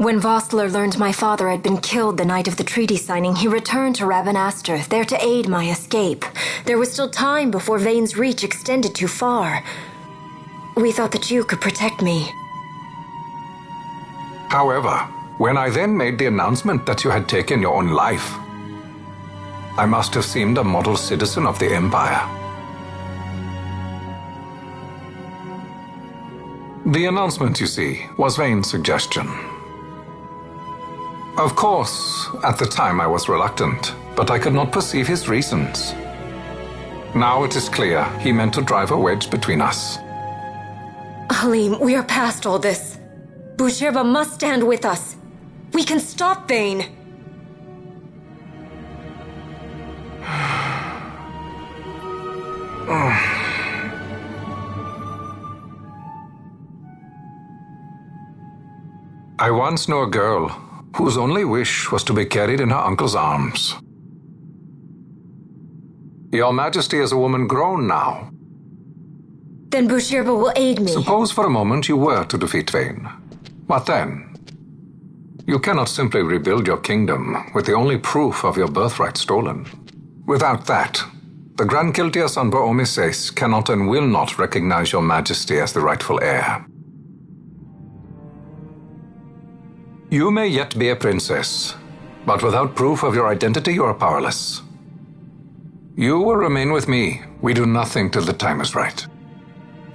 When Vossler learned my father had been killed the night of the treaty signing, he returned to Ravenaster, there to aid my escape. There was still time before Vane's reach extended too far. We thought that you could protect me. However, when I then made the announcement that you had taken your own life, I must have seemed a model citizen of the Empire. The announcement, you see, was Vane's suggestion. Of course, at the time I was reluctant, but I could not perceive his reasons. Now it is clear he meant to drive a wedge between us. Halim, we are past all this. Bushirba must stand with us. We can stop Vane. I once knew a girl whose only wish was to be carried in her uncle's arms. Your Majesty is a woman grown now. Then Bushirba will aid me. Suppose for a moment you were to defeat Vane. What then? You cannot simply rebuild your kingdom with the only proof of your birthright stolen. Without that, the Grand Kiltias on Bo-Omises cannot and will not recognize your Majesty as the rightful heir. You may yet be a princess, but without proof of your identity, you are powerless. You will remain with me. We do nothing till the time is right.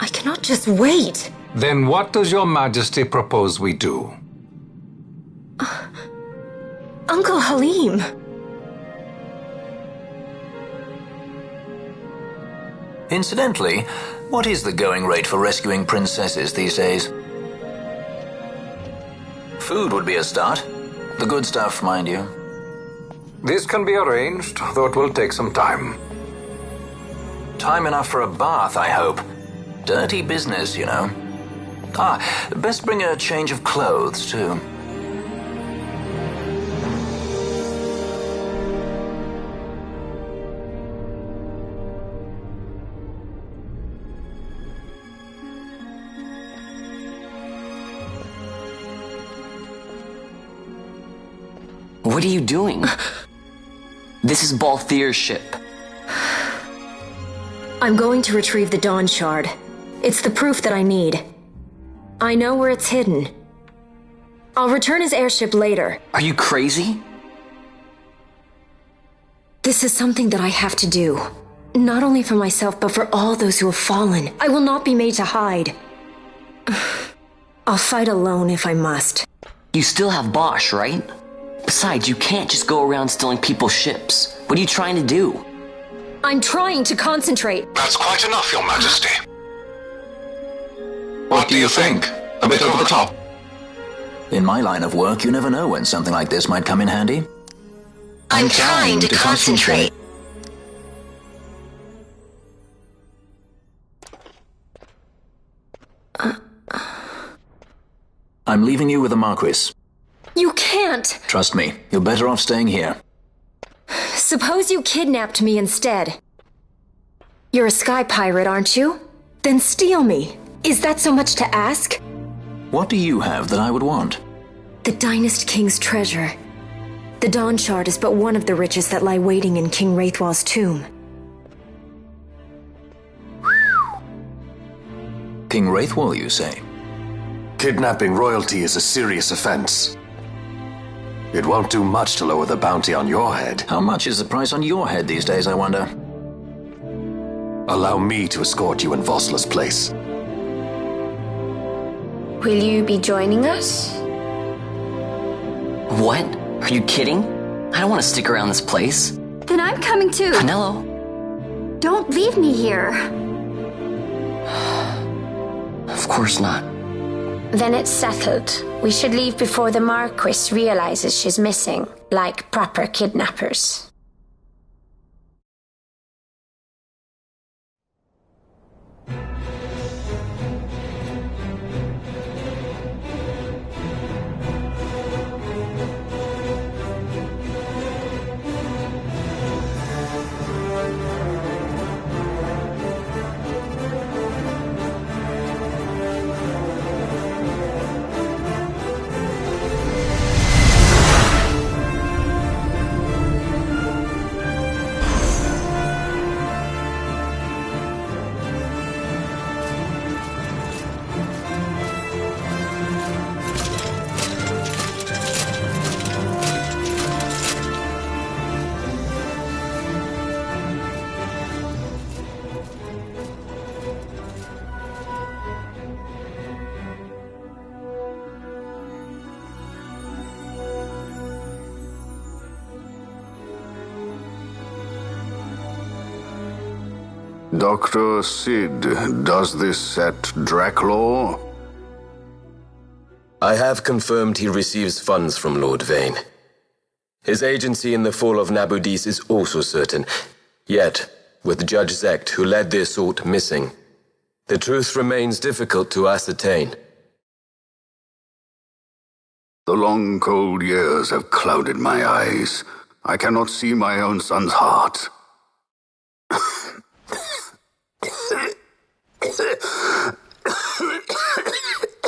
I cannot just wait. Then what does your Majesty propose we do? Uncle Halim. Incidentally, what is the going rate for rescuing princesses these days? Food would be a start. The good stuff, mind you. This can be arranged, though it will take some time. Time enough for a bath, I hope. Dirty business, you know. Best bring a change of clothes, too. What are you doing? This is Balthier's ship. I'm going to retrieve the Dawn Shard. It's the proof that I need. I know where it's hidden. I'll return his airship later. Are you crazy? This is something that I have to do. Not only for myself, but for all those who have fallen. I will not be made to hide. I'll fight alone if I must. You still have Bosch, right? Besides, you can't just go around stealing people's ships. What are you trying to do? I'm trying to concentrate. That's quite enough, Your Majesty. What do you think? A bit over the top? In my line of work, you never know when something like this might come in handy. I'm trying to concentrate. I'm leaving you with the Marquis. You can't! Trust me, you're better off staying here. Suppose you kidnapped me instead. You're a sky pirate, aren't you? Then steal me. Is that so much to ask? What do you have that I would want? The Dynast King's treasure. The Dawn Shard is but one of the riches that lie waiting in King Wraithwall's tomb. King Wraithwall, you say? Kidnapping royalty is a serious offense. It won't do much to lower the bounty on your head. How much is the price on your head these days, I wonder? Allow me to escort you in Vossler's place. Will you be joining us? What? Are you kidding? I don't want to stick around this place. Then I'm coming too. Canelo. Don't leave me here. Of course not. Then it's settled. We should leave before the Marquis realizes she's missing, like proper kidnappers. Dr. Sid does this at Draclaw? I have confirmed he receives funds from Lord Vane. His agency in the fall of Nabudis is also certain. Yet, with Judge Zekt, who led the assault, missing, the truth remains difficult to ascertain. The long, cold years have clouded my eyes. I cannot see my own son's heart.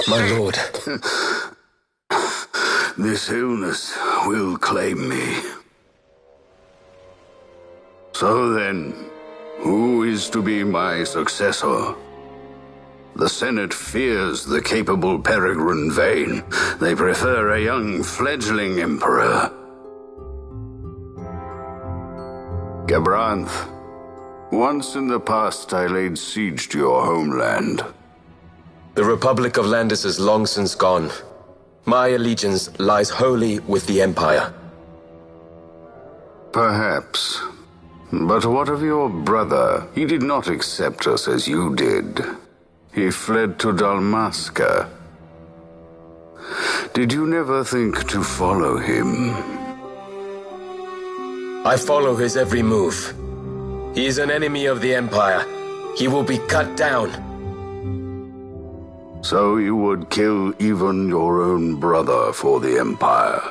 My lord. This illness will claim me. So then, who is to be my successor? The Senate fears the capable Peregrine Vane. They prefer a young fledgling emperor. Gabranth, once in the past I laid siege to your homeland. The Republic of Landis is long since gone. My allegiance lies wholly with the Empire. Perhaps. But what of your brother? He did not accept us as you did. He fled to Dalmasca. Did you never think to follow him? I follow his every move. He is an enemy of the Empire. He will be cut down. So you would kill even your own brother for the Empire.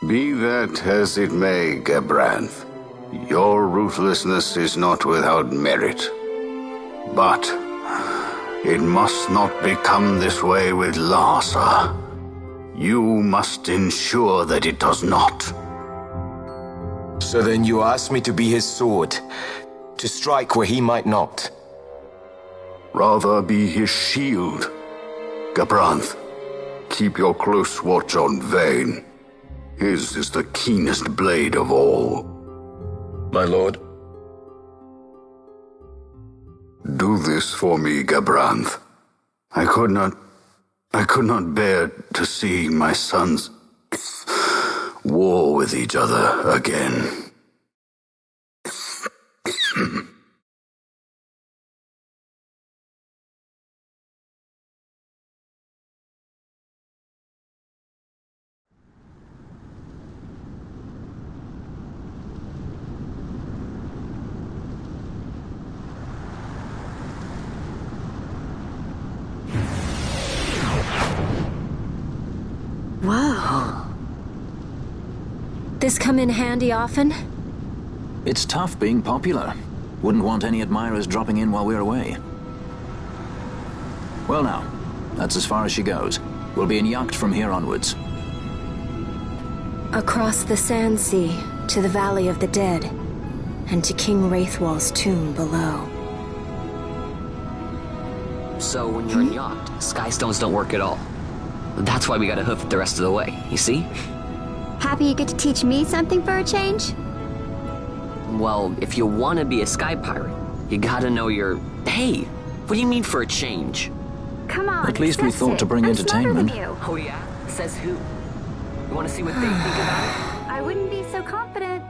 Be that as it may, Gabranth, your ruthlessness is not without merit. But it must not become this way with Larsa. You must ensure that it does not. So then you ask me to be his sword, to strike where he might not. Rather be his shield. Gabranth, keep your close watch on Vane. His is the keenest blade of all. My lord. Do this for me, Gabranth. I could not bear to see my sons war with each other again. Whoa. This come in handy often? It's tough being popular. Wouldn't want any admirers dropping in while we're away. Well now, that's as far as she goes. We'll be in yacht from here onwards. Across the Sand Sea, to the Valley of the Dead, and to King Wraithwall's tomb below. So when you're in yacht, skystones don't work at all. That's why we gotta hoof it the rest of the way, you see? Happy you get to teach me something for a change? Well, if you want to be a sky pirate, you gotta know your... Hey, what do you mean for a change? Come on, At least we discuss thought it. to bring I'm entertainment. smarter than you. Oh yeah? Says who? You want to see what they think about it? I wouldn't be so confident.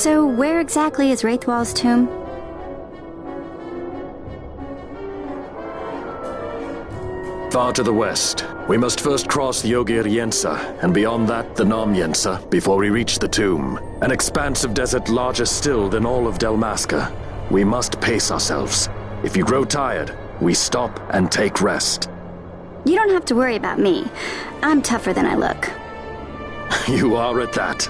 So where exactly is Wraithwall's tomb? Far to the west. We must first cross the Yogir Yensa, and beyond that the Nam Yensa, before we reach the tomb. An expanse of desert larger still than all of Delmasca. We must pace ourselves. If you grow tired, we stop and take rest. You don't have to worry about me. I'm tougher than I look. You are at that.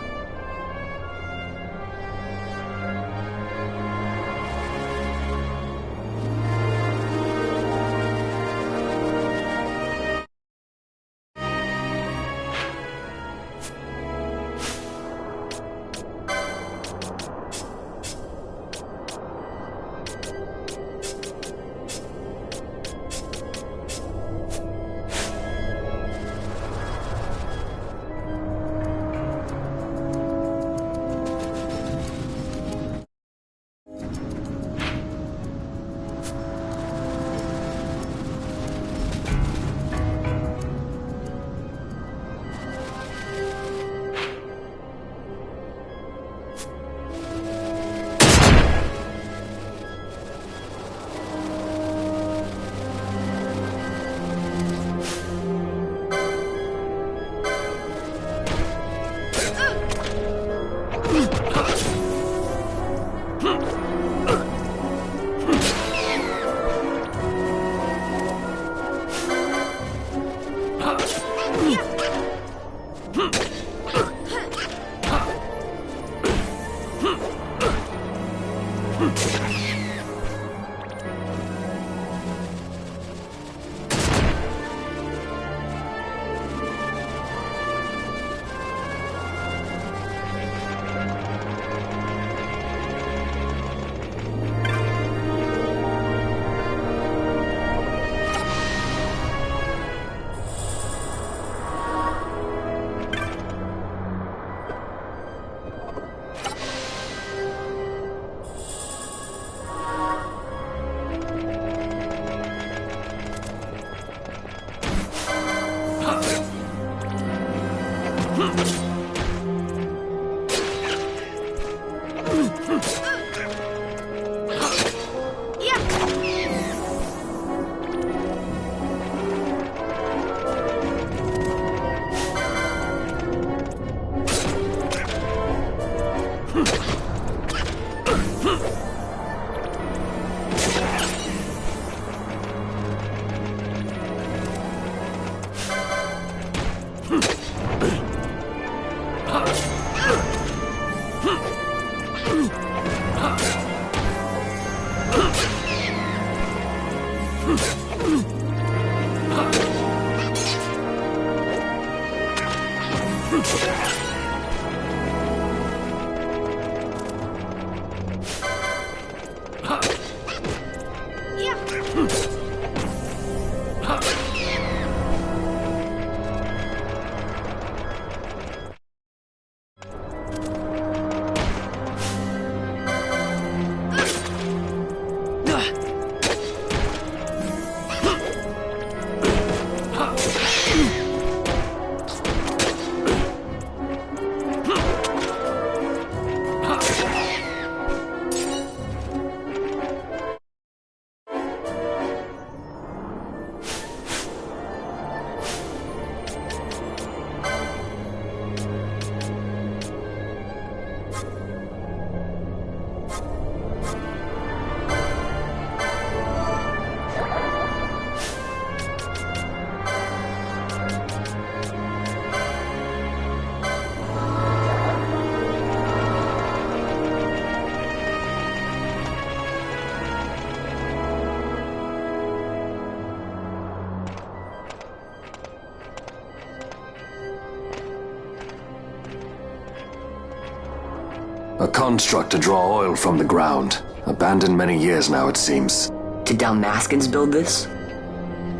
A construct to draw oil from the ground. Abandoned many years now, it seems. Did Dalmascans build this?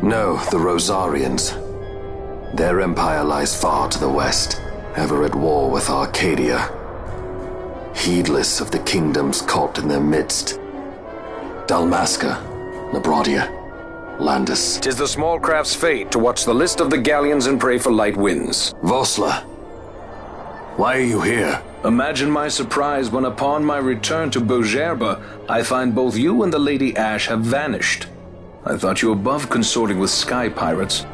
No, the Rosarians. Their empire lies far to the west, ever at war with Arcadia. Heedless of the kingdoms caught in their midst. Dalmasca, Nabrodia, Landis. 'Tis the small craft's fate to watch the list of the galleons and pray for light winds. Vosla, why are you here? Imagine my surprise when upon my return to Bogerba, I find both you and the Lady Ash have vanished. I thought you above consorting with sky pirates.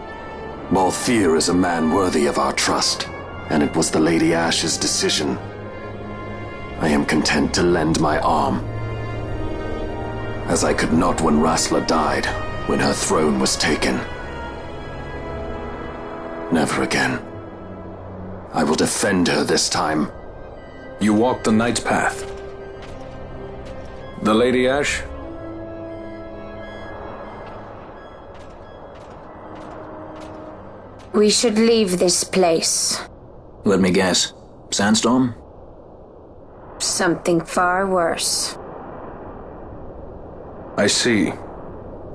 Balthier is a man worthy of our trust, and it was the Lady Ash's decision. I am content to lend my arm, as I could not when Rassler died, when her throne was taken. Never again. I will defend her this time. You walked the Knight's Path. The Lady Ash? We should leave this place. Let me guess. Sandstorm? Something far worse. I see.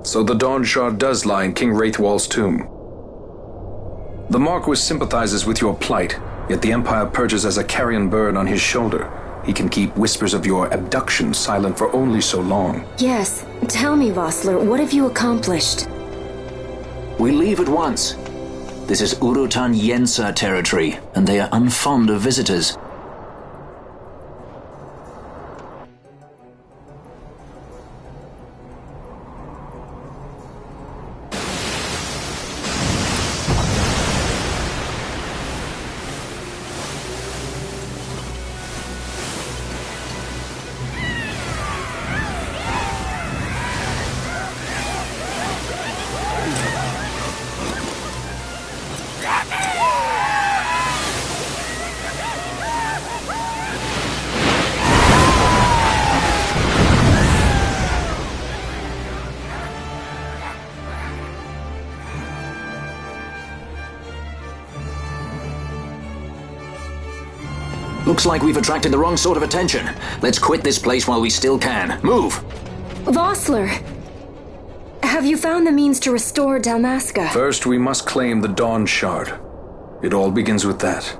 So the Dawn Shard does lie in King Wraithwall's tomb. The Marquis sympathizes with your plight, yet the Empire perches as a carrion bird on his shoulder. He can keep whispers of your abduction silent for only so long. Yes. Tell me, Vossler, what have you accomplished? We leave at once. This is Urutan Yensa territory, and they are unfond of visitors. Looks like we've attracted the wrong sort of attention. Let's quit this place while we still can. Move! Vossler! Have you found the means to restore Dalmasca? First, we must claim the Dawn Shard. It all begins with that.